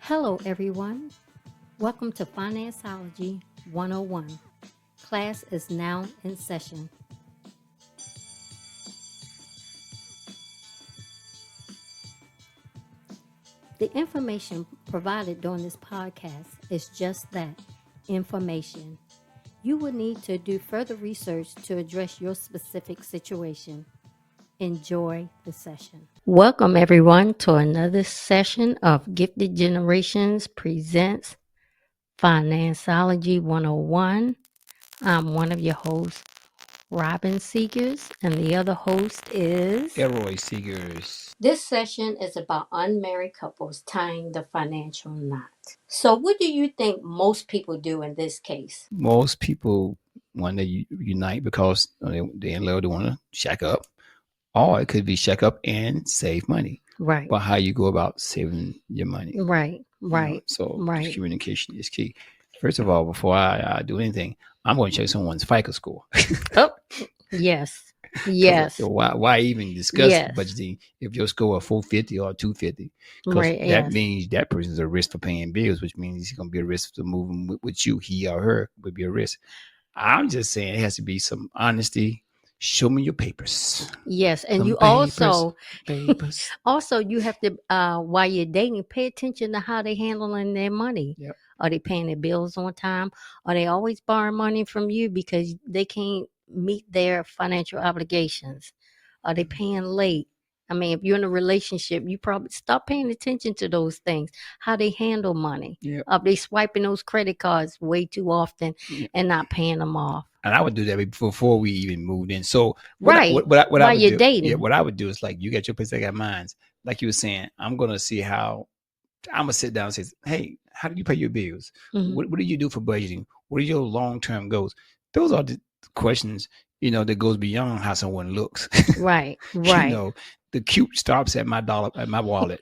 Hello, everyone. Welcome to Financeology 101. Class is now in session. The information provided during this podcast is just that, information. You will need to do further research to address your specific situation. Enjoy the session. Welcome, everyone, to another session of Gifted Generations Presents Financeology 101. I'm one of your hosts, Robin Seegers, and the other host is Elroy Seegers. This session is about unmarried couples tying the financial knot. So, what do you think most people do in this case? Most people want to unite because they in love, they want to shack up, or it could be shack up and save money. Right. But how you go about saving your money. Right. So Right. communication is key. First of all, before I do anything, I'm going to check someone's FICO score. Oh, yes. Yes. So why even discuss Yes. budgeting if your score is 450 or 250? Because Right. that Yes. means that person's a risk for paying bills, which means he's going to be a risk to moving with you. He or her would be a risk. I'm just saying it has to be some honesty. Show me your papers. Yes, and Some you papers. also you have to while you're dating, pay attention to how they handling their money. Yep. Are they paying their bills on time? Are they always borrowing money from you because they can't meet their financial obligations? Are they paying late? I mean, if you're in a relationship, you probably stop paying attention to those things. How they handle money. Yep. Are they swiping those credit cards way too often and not paying them off? And I would do that before we even moved in. So While I would you're do, dating. Yeah, what I would do is like, you got your place, I got mine. Like you were saying, I'm gonna see how I'm gonna sit down and say, hey, how do you pay your bills? Mhm. What do you do for budgeting? What are your long-term goals? Those are the questions, that goes beyond how someone looks. Right. The cute stops at my wallet.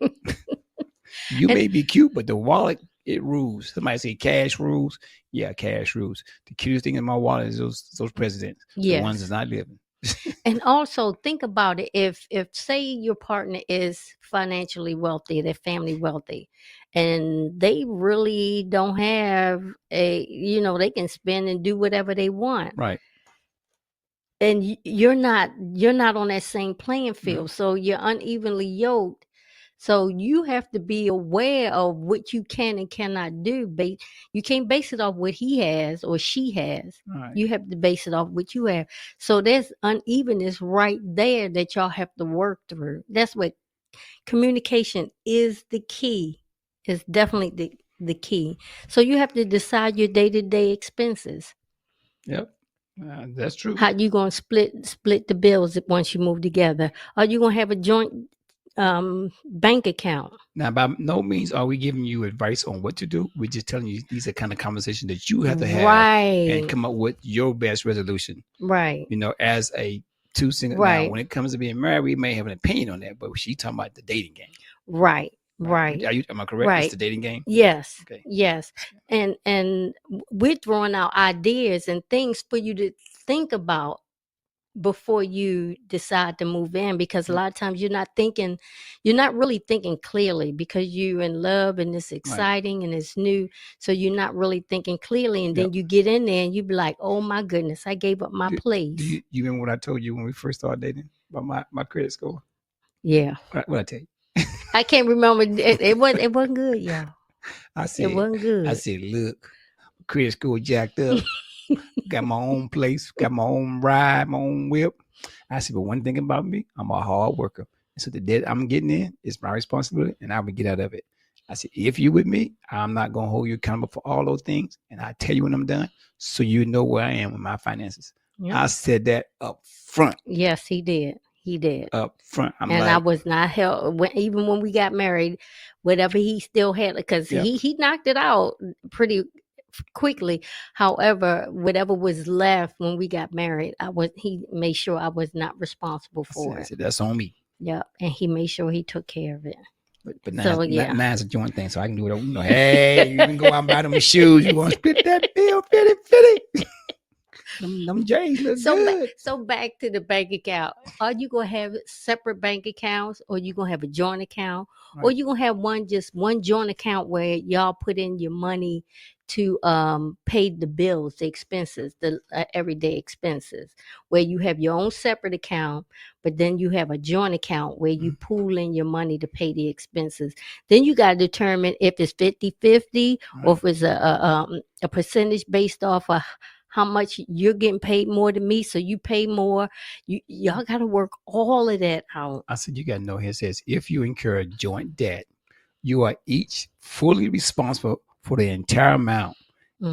You may be cute, but the wallet, it rules. Somebody say cash rules. Yeah, cash rules. The cutest thing in my wallet is those presidents. Yes. The ones that's not living. And also think about it. If say your partner is financially wealthy, their family wealthy, and they really don't have they can spend and do whatever they want. Right. And you're not on that same playing field. No. So you're unevenly yoked. So you have to be aware of what you can and cannot do. You can't base it off what he has or she has. Right. You have to base it off what you have. So there's unevenness right there that y'all have to work through. That's what communication is the key. It's definitely the key. So you have to decide your day-to-day expenses. Yep. That's true. How you gonna split the bills once you move together? Are you gonna have a joint bank account? Now, by no means are we giving you advice on what to do. We're just telling you these are kind of conversations that you have to have and come up with your best resolution. Right. As a two single. Right. Now, when it comes to being married, we may have an opinion on that, but she's talking about the dating game. Right. Am I correct? Right. It's the dating game? Yes. Okay. Yes. And we're throwing out ideas and things for you to think about before you decide to move in, because a lot of times you're not really thinking clearly because you're in love and it's exciting and it's new. So you're not really thinking clearly. And then you get in there and you be like, oh my goodness, I gave up my place. Do you remember what I told you when we first started dating about my credit score? Yeah. What I tell you? I can't remember. It wasn't good, y'all. I said, it wasn't good. I said, look, credit score jacked up. Got my own place, got my own ride, my own whip. I said, but one thing about me, I'm a hard worker. So the debt I'm getting in is my responsibility, and I will get out of it. I said, if you with me, I'm not going to hold you accountable for all those things. And I tell you when I'm done, so you know where I am with my finances. Yep. I said that up front. Yes, he did. He did. Up front. I was not held, even when we got married, whatever he still had, because he knocked it out pretty quickly. However, whatever was left when we got married, he made sure I was not responsible for it. I said, that's on me. Yeah, and he made sure he took care of it. But now, now it's a joint thing, so I can do it. Hey, you can go out and buy them shoes. You want to split that bill, 50-50. them J's look good. So back to the bank account. Are you gonna have separate bank accounts, or you gonna have a joint account, or Right. you gonna have one joint account where y'all put in your money to pay the bills, the expenses, the everyday expenses, where you have your own separate account, but then you have a joint account where you pool in your money to pay the expenses. Then you got to determine if it's 50-50, or Right. if it's a percentage based off of how much you're getting paid more than me, so you pay more. Y'all got to work all of that out. I said you got to know here. It says if you incur joint debt, you are each fully responsible for the entire amount,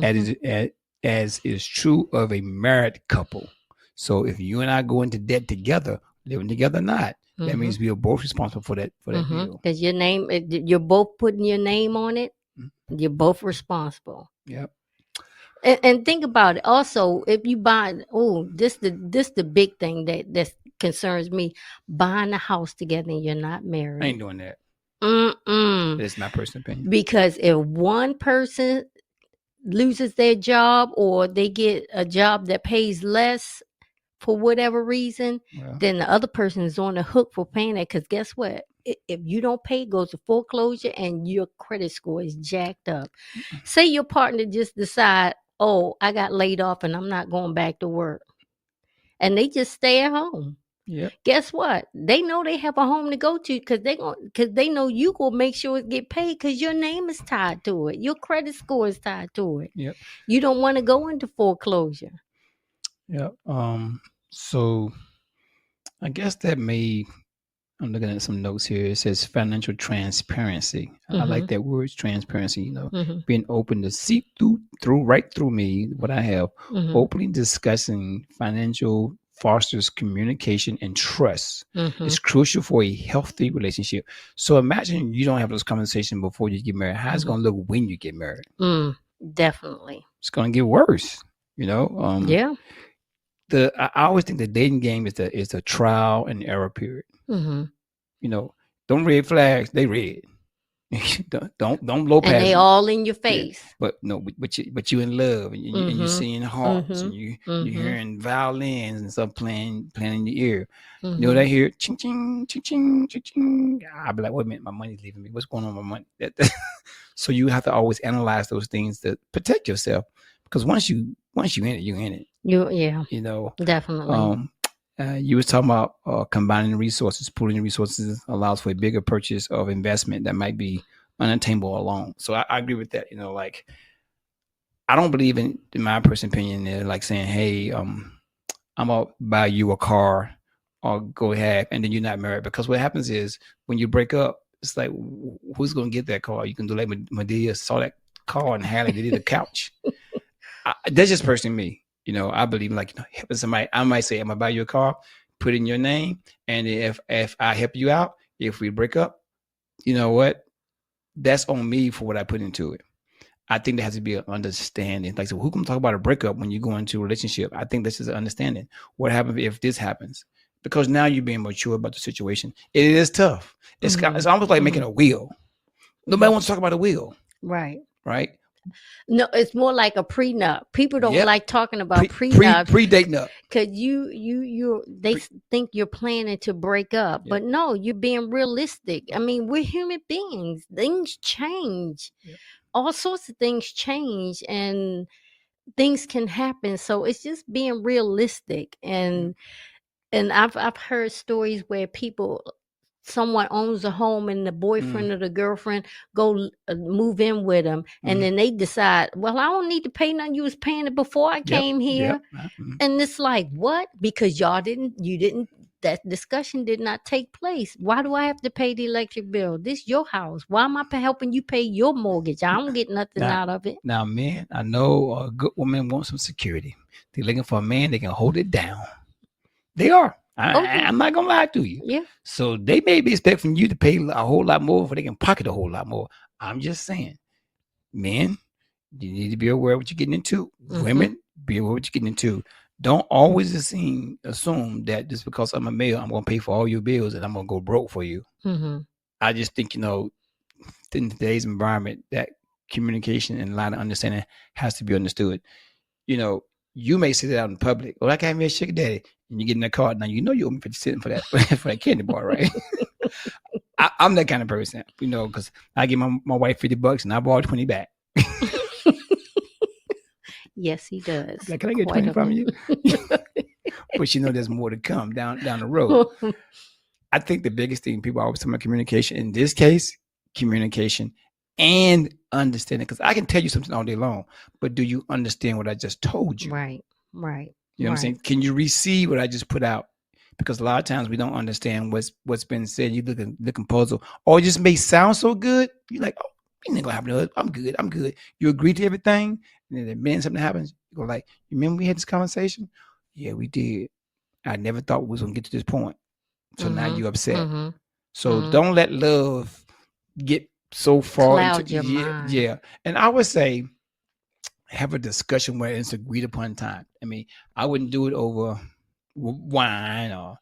as is true of a married couple. So if you and I go into debt together, living together or not, that means we are both responsible for that bill. Because you're both putting your name on it. You're both responsible. Yep. And think about it. Also, if you buy, this the big thing that concerns me: buying a house together and you're not married. I ain't doing that. That's my personal opinion. Because if one person loses their job, or they get a job that pays less for whatever reason, then the other person is on the hook for paying that. Because guess what? If you don't pay, it goes to foreclosure and your credit score is jacked up. Say your partner just decide, I got laid off and I'm not going back to work, and they just stay at home. Yep. Guess what? They know they have a home to go to, because they know you gonna make sure it get paid, because your name is tied to it. Your credit score is tied to it. Yep. You don't want to go into foreclosure. Yep. So I guess that I'm looking at some notes here. It says financial transparency. I like that word, transparency, being open to see right through me, what I have. Openly discussing financial fosters communication and trust. It's crucial for a healthy relationship. So imagine you don't have those conversations before you get married. How's it going to look when you get married? Definitely. It's going to get worse, Yeah. I always think the dating game is the trial and error period. Them red flags, they red. don't low pass. And they all in your face. Yeah. But no, but you in love, and you're seeing hearts, and you're hearing violins and stuff playing in your ear. You know what I hear? Ching ching ching ching ching ching. I'll be like, wait a minute, my money's leaving me. What's going on with my money? So you have to always analyze those things to protect yourself, because once you in it, you're in it. Definitely. You was talking about combining resources, pooling resources allows for a bigger purchase of investment that might be unattainable alone. So I agree with that. Like, I don't believe in my personal opinion, like saying, hey, I'm gonna buy you a car or go ahead, and then you're not married. Because what happens is when you break up, it's like, who's gonna get that car? You can do like Medea saw that car and Hallie, they did a couch. That's just personally me. I believe in, like, helping somebody. I might say, I'm gonna buy you a car, put in your name, and if I help you out, if we break up, you know what? That's on me for what I put into it. I think there has to be an understanding. Like, so who can talk about a breakup when you go into a relationship? I think this is an understanding. What happens if this happens? Because now you're being mature about the situation. It is tough. It's almost like making a will. Nobody wants to talk about a will. Right. Right. No, it's more like a prenup. People don't like talking about prenup. Pre-dating up. Because they think you're planning to break up. But no, you're being realistic. I mean, we're human beings. Things change. All sorts of things change, and things can happen. So it's just being realistic. And I've heard stories where someone owns a home, and the boyfriend or the girlfriend go move in with them, and then they decide, well, I don't need to pay nothing. You was paying it before I came here. And it's like, what? Because that discussion did not take place. Why do I have to pay the electric bill? This your house. Why am I helping you pay your mortgage? I don't get nothing out of it. Now, man, I know a good woman wants some security. They're looking for a man that can hold it down. They are. I'm not gonna lie to you. Yeah. So they may be expecting you to pay a whole lot more, so they can pocket a whole lot more. I'm just saying, men, you need to be aware of what you're getting into. Women, be aware of what you're getting into. Don't always assume that just because I'm a male, I'm gonna pay for all your bills and I'm gonna go broke for you. I just think, in today's environment, that communication and a lot of understanding has to be understood. you may say that out in public. Well, I can't be a sugar daddy. And you get in the car. Now, you know you owe me 50 cents for that, for that candy bar, right? I'm that kind of person, because I give my wife $50 and I borrow 20 back. Yes, he does. Like, can I get Quite 20 a from bit. you? But there's more to come down the road. I think the biggest thing people always talk about communication. In this case, communication and understanding. Because I can tell you something all day long, but do you understand what I just told you? Right. You know what I'm saying? Can you receive what I just put out? Because a lot of times we don't understand what's been said. You looking puzzled, or it just may sound so good. You're like, oh, you ain't gonna happen. I'm good. You agree to everything, and then the minute something happens, you go like, you remember we had this conversation? Yeah, we did. I never thought we was gonna get to this point. So now you're upset. So don't let love get so far Cloud your mind. Yeah. And I would say have a discussion where it's agreed upon time. I mean, I wouldn't do it over wine or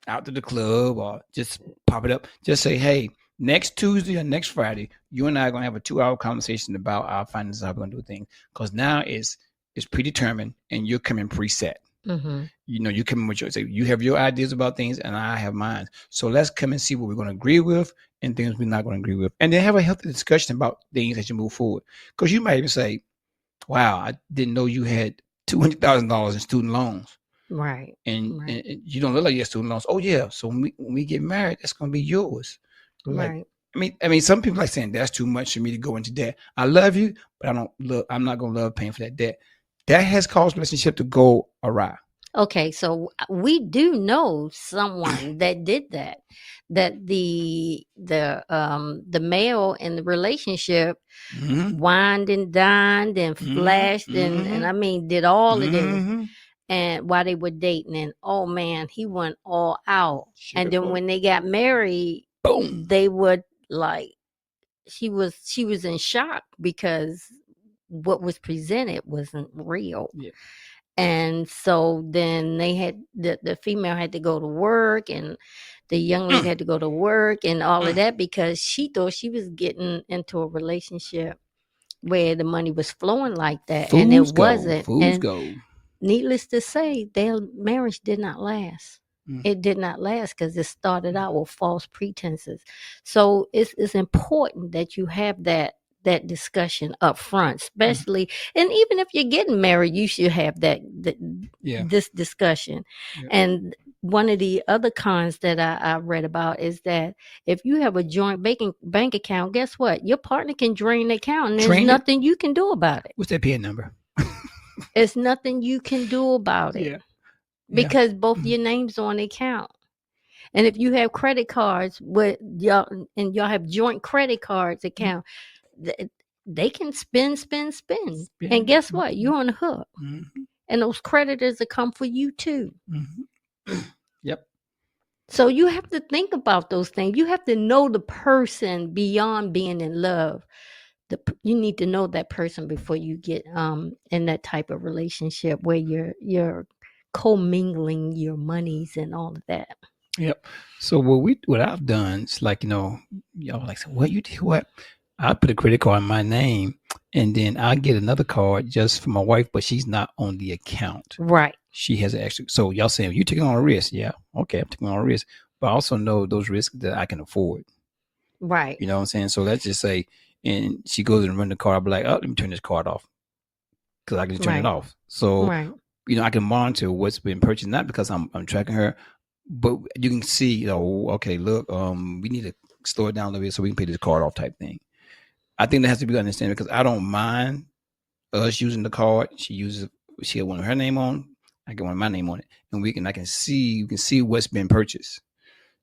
out to the club or just pop it up. Just say, hey, next Tuesday or next Friday, you and I are going to have a 2-hour conversation about our finances, how we're going to do things. Because now it's predetermined and you're coming preset. You come with you have your ideas about things and I have mine. So let's come and see what we're going to agree with and things we're not going to agree with. And then have a healthy discussion about things as you move forward. Because you might even say, wow, I didn't know you had $200,000 in student loans. Right. And you don't look like you have student loans. Oh yeah. So when we get married, that's going to be yours. Like, right. I mean, some people like saying that's too much for me to go into debt. I love you, but I'm not going to love paying for that debt. That has caused relationship to go awry. Okay, so we do know someone that did that. That the male in the relationship wined and dined and flashed and I mean did all of this, and while they were dating, and oh man, he went all out. And then when they got married, boom, they would like she was in shock because what was presented wasn't real. Yeah. And so then they had the female had to go to work and the young lady had to go to work and all of that because she thought she was getting into a relationship where the money was flowing like that. And it wasn't. And needless to say, their marriage did not last. It did not last because it started out with false pretenses. So it's important that you have that discussion up front, especially, and even if you're getting married, you should have this discussion. Yeah. And one of the other cons that I read about is that if you have a joint bank account, guess what? Your partner can drain the account and there's nothing you can do about it. What's that PIN number? There's nothing you can do about it. Yeah. Because both your names on the account. And if you have credit cards with y'all and y'all have joint credit cards account, they can spin. And guess what? You're on the hook. And those creditors will come for you too. Yep. So you have to think about those things. You have to know the person beyond being in love. You need to know that person before you get in that type of relationship where you're commingling your monies and all of that. Yep. So what I've done is like, y'all like, so what you do? What? I put a credit card in my name, and then I get another card just for my wife, but she's not on the account. Right. She has an extra. So y'all saying you taking on a risk? Yeah. Okay, I'm taking on a risk, but I also know those risks that I can afford. Right. You know what I'm saying? So let's just say, and she goes and run the card. I'll be like, oh, let me turn this card off because I can just turn it off. So I can monitor what's been purchased, not because I'm tracking her, but you can see, okay, look, we need to slow it down a little bit so we can pay this card off type thing. I think that has to be understood because I don't mind us using the card. She had one of her name on, I get one of my name on it, and you can see what's been purchased.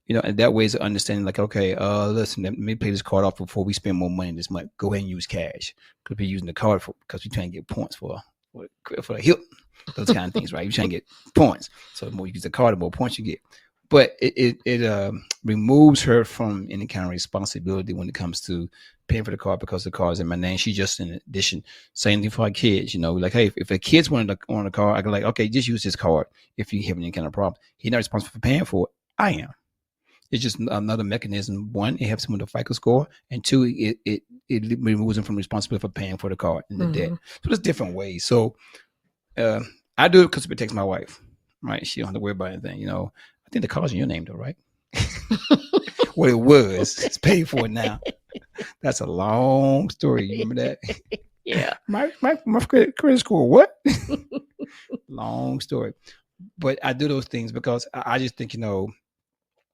And that way is understanding like, okay, listen, let me pay this card off before we spend more money this month. Go ahead and use cash. Could be using the card because we're trying to get points for the hip, those kind of things, right? You're trying to get points. So the more you use the card, the more points you get. But it removes her from any kind of responsibility when it comes to paying for the card because the card is in my name. She just in addition, same thing for our kids. Like, hey, if the kids want a card, I can like, okay, just use this card if you have any kind of problem. He's not responsible for paying for it. I am. It's just another mechanism. One, it helps him with the FICO score, and two, it removes him from responsibility for paying for the card and the debt. So there's different ways. So I do it because it protects my wife. Right? She don't have to worry about anything. You know, I think the car's in your name though, right? Well, it was. It's paid for now. That's a long story. You remember that? Yeah. My credit score. What? Long story. But I do those things because I just think, you know,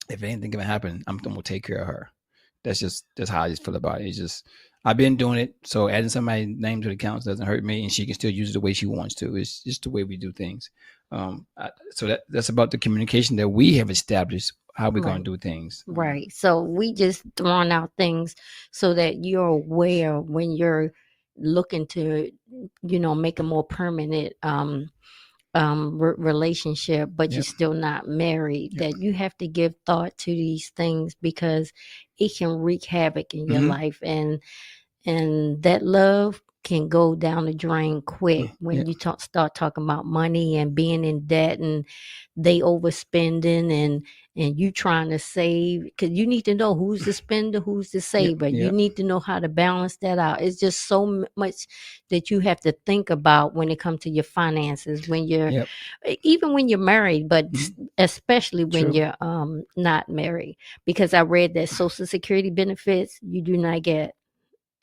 if anything can happen, I'm gonna take care of her. That's how I just feel about it. It's just I've been doing it, so adding somebody's name to the accounts doesn't hurt me, and she can still use it the way she wants to. It's just the way we do things. So that's about the communication that we have established how we're gonna Right. do things. Right. So we just throwing out things so that you're aware when you're looking to, make a more permanent relationship, but you're Yep. still not married, Yep. that you have to give thought to these things because it can wreak havoc in your Mhm. life, and that love can go down the drain quick when Yeah. you start talking about money and being in debt, and they overspending, and you trying to save, because you need to know who's the spender, who's the Yep. saver. You Yep. need to know how to balance that out. It's just so much that you have to think about when it comes to your finances, when you're Yep. even when you're married, but Mhm. especially when True. you're not married, because I read that social security benefits you do not get.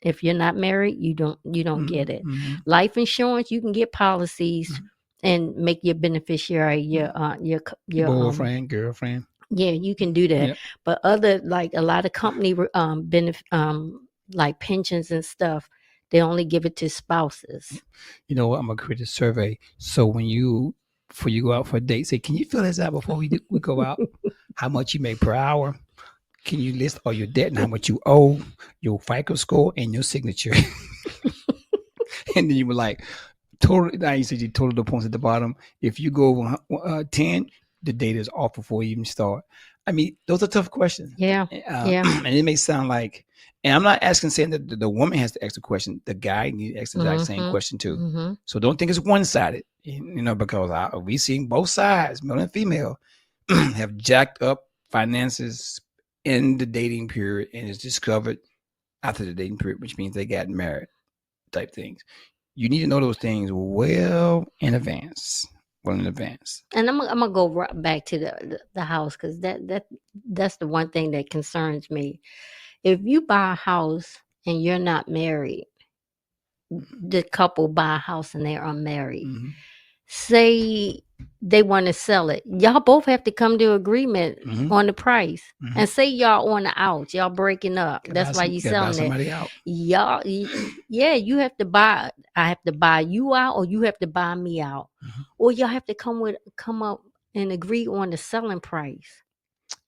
If you're not married, you don't get it. Mm-hmm. Life insurance, you can get policies Mm-hmm. and make your beneficiary your Boyfriend, girlfriend. yeah, you can do that. Yep. But other, like a lot of company benefit, like pensions and stuff, they only give it to spouses. You know what? I'm gonna create a survey. So before you go out for a date, say, can you fill this out before we go out? How much you make per hour? Can you list all your debt and how much you owe, your FICO score, and your signature? And then you were like, total. Now you said you total the points at the bottom. If you go over 10, the data is off before you even start. I mean, those are tough questions. Yeah, yeah. And it may sound like, and I'm not asking saying that the woman has to ask the question. The guy needs to ask the exact same Mm-hmm. question too. Mm-hmm. So don't think it's one sided. You know, because we seen both sides, male and female, have jacked up finances in the dating period, and is discovered after the dating period, which means they got married type things. You need to know those things well in advance. Well in advance. And I'm gonna go right back to the house, because that's the one thing that concerns me. If you buy a house and you're not married, the couple buy a house and they're unmarried. Mm-hmm. Say they want to sell it, y'all both have to come to agreement Mm-hmm. on the price. Mm-hmm. And say y'all on the out, y'all breaking up. That's why you gotta buy selling it. somebody out. Y'all, yeah, you have to buy. I have to buy you out, or you have to buy me out, Mm-hmm. or y'all have to come up and agree on the selling price.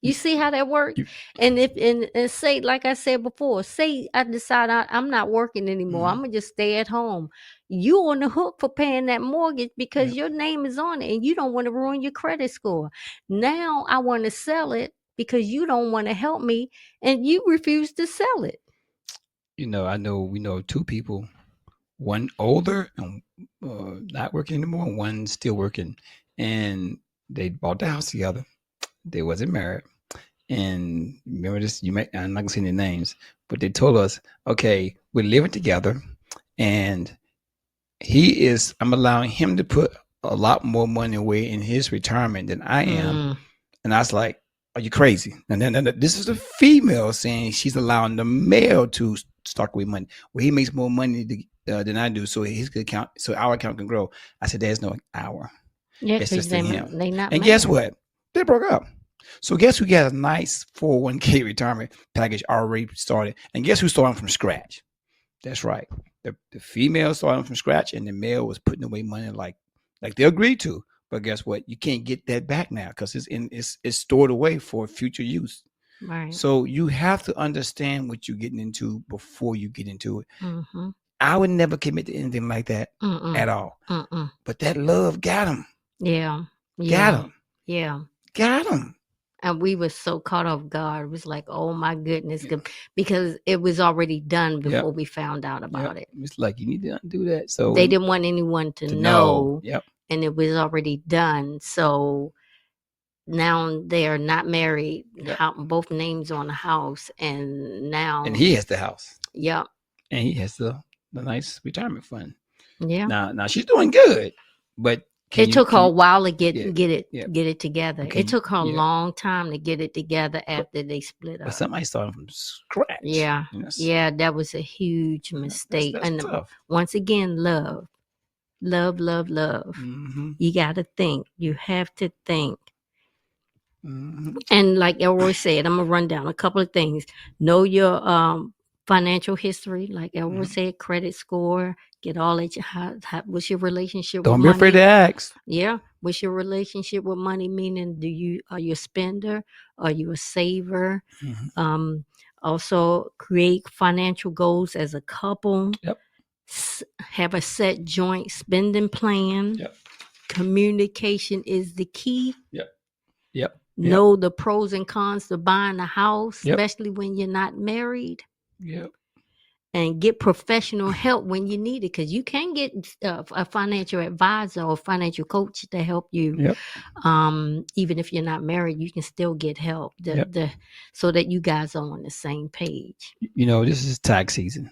You see how that works? You, And if and say, like I said before, say I decide I'm not working anymore. I'm mm-hmm. gonna just stay at home. You on the hook for paying that mortgage because Yep. your name is on it, and you don't want to ruin your credit score. Now I want to sell it because you don't want to help me, and you refuse to sell it. You know, we know two people, one older and not working anymore, and one still working, and they bought the house together. They wasn't married. And remember this, I'm not gonna say their names, but they told us, okay, we're living together, and I'm allowing him to put a lot more money away in his retirement than I am. And I was like, are you crazy? And then this is a female saying she's allowing the male to stock away money. Well, he makes more money than I do, so his account, so our account can grow. I said, there's no hour. Yeah, It's because just in him. they not And married. guess what? They broke up. So guess who got a nice 401k retirement package already started? And guess who's starting from scratch? That's right. The female starting from scratch, and the male was putting away money like they agreed to. But guess what? You can't get that back now because it's stored away for future use. Right. So you have to understand what you're getting into before you get into it. Mm-hmm. I would never commit to anything like that at all. But that love got him. Yeah. Got him. Yeah. Got him. And we were so caught off guard. It was like, oh my goodness, because it was already done before we found out about it. It's like, you need to undo that. So they didn't want anyone to know. Yep. And it was already done. So now they are not married. Yep. Both names on the house, and now he has the house. Yep. And he has the nice retirement fund. Yeah. Now she's doing good, but It took her a while to get yeah. it together. Okay, It took her a yeah. long time to get it together after they split But up. somebody started from scratch. Yeah, yeah, that was a huge mistake. That's And tough. once again, love. Mm-hmm. You got to think. You have to think. Mm-hmm. And like Elroy said, I'm gonna run down a couple of things. Know your financial history, like Elroy said, credit score. Get all that. What's your relationship Don't with be money? afraid to ask. Yeah. What's your relationship with money? Meaning, are you a spender? Are you a saver? Mm-hmm. Also, create financial goals as a couple. Yep. Have a set joint spending plan. Yep. Communication is the key. Yep. Yep. Know the pros and cons to buying a house, Yep. especially when you're not married. Yep. And get professional help when you need it, because you can get a financial advisor or financial coach to help you. Yep. Even if you're not married, you can still get help Yep. so that you guys are on the same page. You know, this is tax season,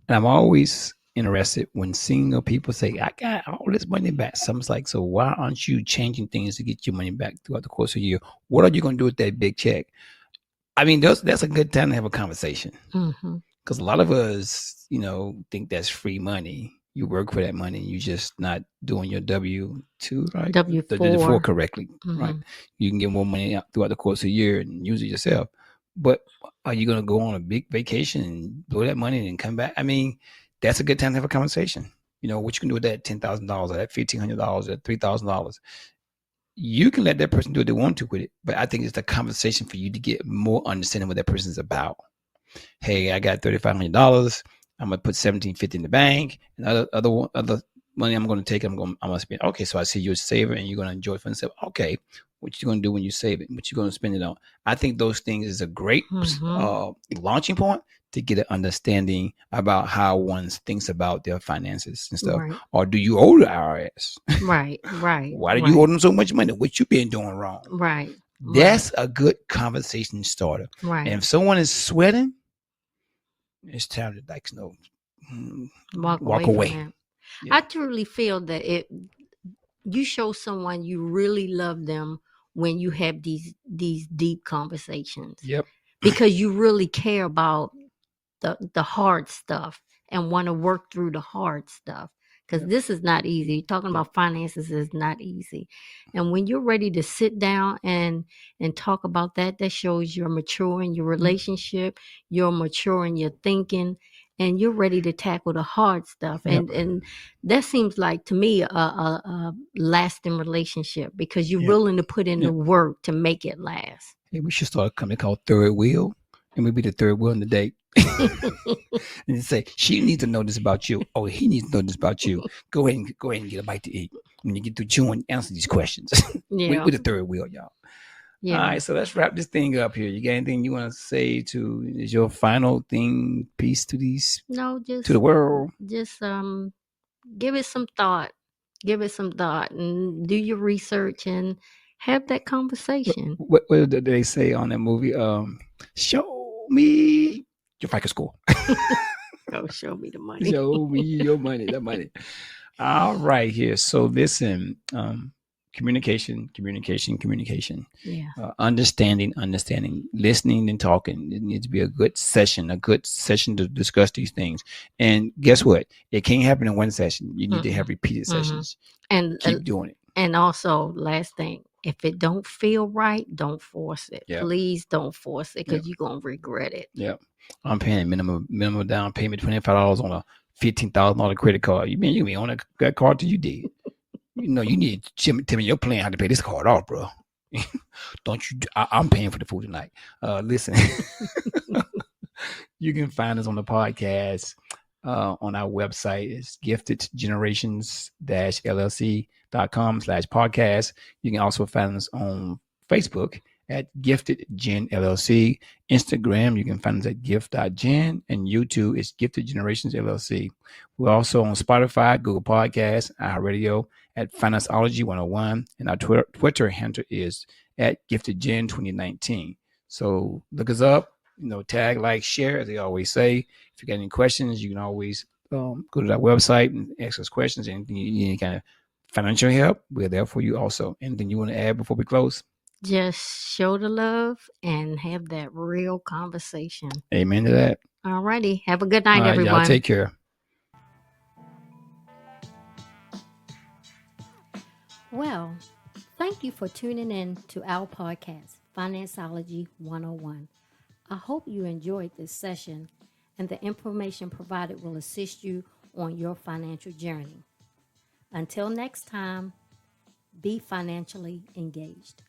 and I'm always interested when single people say, "I got all this money back." Someone's like, "So why aren't you changing things to get your money back throughout the course of the year? What are you going to do with that big check?" I mean, that's a good time to have a conversation. Mm-hmm. Because a lot of us, think that's free money. You work for that money. You're just not doing your W-2, right? W-4. The W-4 correctly, Mm-hmm. right? You can get more money out throughout the course of the year and use it yourself. But are you going to go on a big vacation and blow that money and come back? I mean, that's a good time to have a conversation. What you can do with that $10,000 or that $1,500 or $3,000. You can let that person do what they want to with it. But I think it's a conversation for you to get more understanding what that person's about. Hey, I got $3,500. I'm gonna put $1,750 in the bank, and other money I'm gonna take. I'm gonna spend. Okay, so I see you're a saver and you're gonna enjoy it for yourself. Okay, what you gonna do when you save it? What you gonna spend it on? I think those things is a great launching point to get an understanding about how one thinks about their finances and stuff. Right. Or do you owe the IRS? Right. Why do you owe them so much money? What you been doing wrong? Right. That's a good conversation starter. Right. And if someone is sweating, it's time to walk away. Yeah. I truly feel that you show someone you really love them when you have these deep conversations. Yep. Because you really care about the hard stuff and want to work through the hard stuff. Because this is not easy. Talking about finances is not easy. And when you're ready to sit down and talk about that shows you're mature in your relationship, you're mature in your thinking, and you're ready to tackle the hard stuff. And that seems like, to me, a lasting relationship, because you're willing to put in the work to make it last. Hey, we should start a company called Third Wheel, and we'll be the third wheel in the date. And you say, she needs to know this about you. Oh, he needs to know this about you. Go ahead and get a bite to eat. When you get through chewing, answer these questions. Yeah. We're the third wheel, y'all. Yeah. All right, so let's wrap this thing up here. You got anything you want to say is your final piece to these? No, to the world. Just give it some thought. Give it some thought and do your research and have that conversation. What did they say on that movie? Show me your FICO score. Oh, show me the money. Show me your money, the money. All right, here. So listen, communication. Yeah. Understanding, listening and talking. It needs to be a good session to discuss these things. And guess what? It can't happen in one session. You need to have repeated sessions. And keep doing it. And also, last thing, if it don't feel right, don't force it. Yep. Please don't force it, because you're gonna regret it. Yeah. I'm paying minimum down payment, $25 on a $15,000 credit card. You mean you on that card till you did? You need to tell me your plan how to pay this card off, bro. Don't you? I'm paying for the food tonight. Listen, you can find us on the podcast on our website. It's giftedgenerations-llc.com/podcast. You can also find us on Facebook at Gifted Gen LLC. Instagram, you can find us at gift.gen, and YouTube is Gifted Generations LLC. We're also on Spotify, Google Podcasts, iHeartRadio at Financeology 101, and our Twitter handle is at Gifted Gen 2019. So look us up, tag, like, share, as they always say. If you got any questions, you can always go to that website and ask us questions. Anything you need any kind of financial help, we're there for you also. Anything you want to add before we close? Just show the love and have that real conversation. Amen to that. All righty. Have a good night, All right, everyone. y'all take care. Well, thank you for tuning in to our podcast, Financeology 101. I hope you enjoyed this session and the information provided will assist you on your financial journey. Until next time, be financially engaged.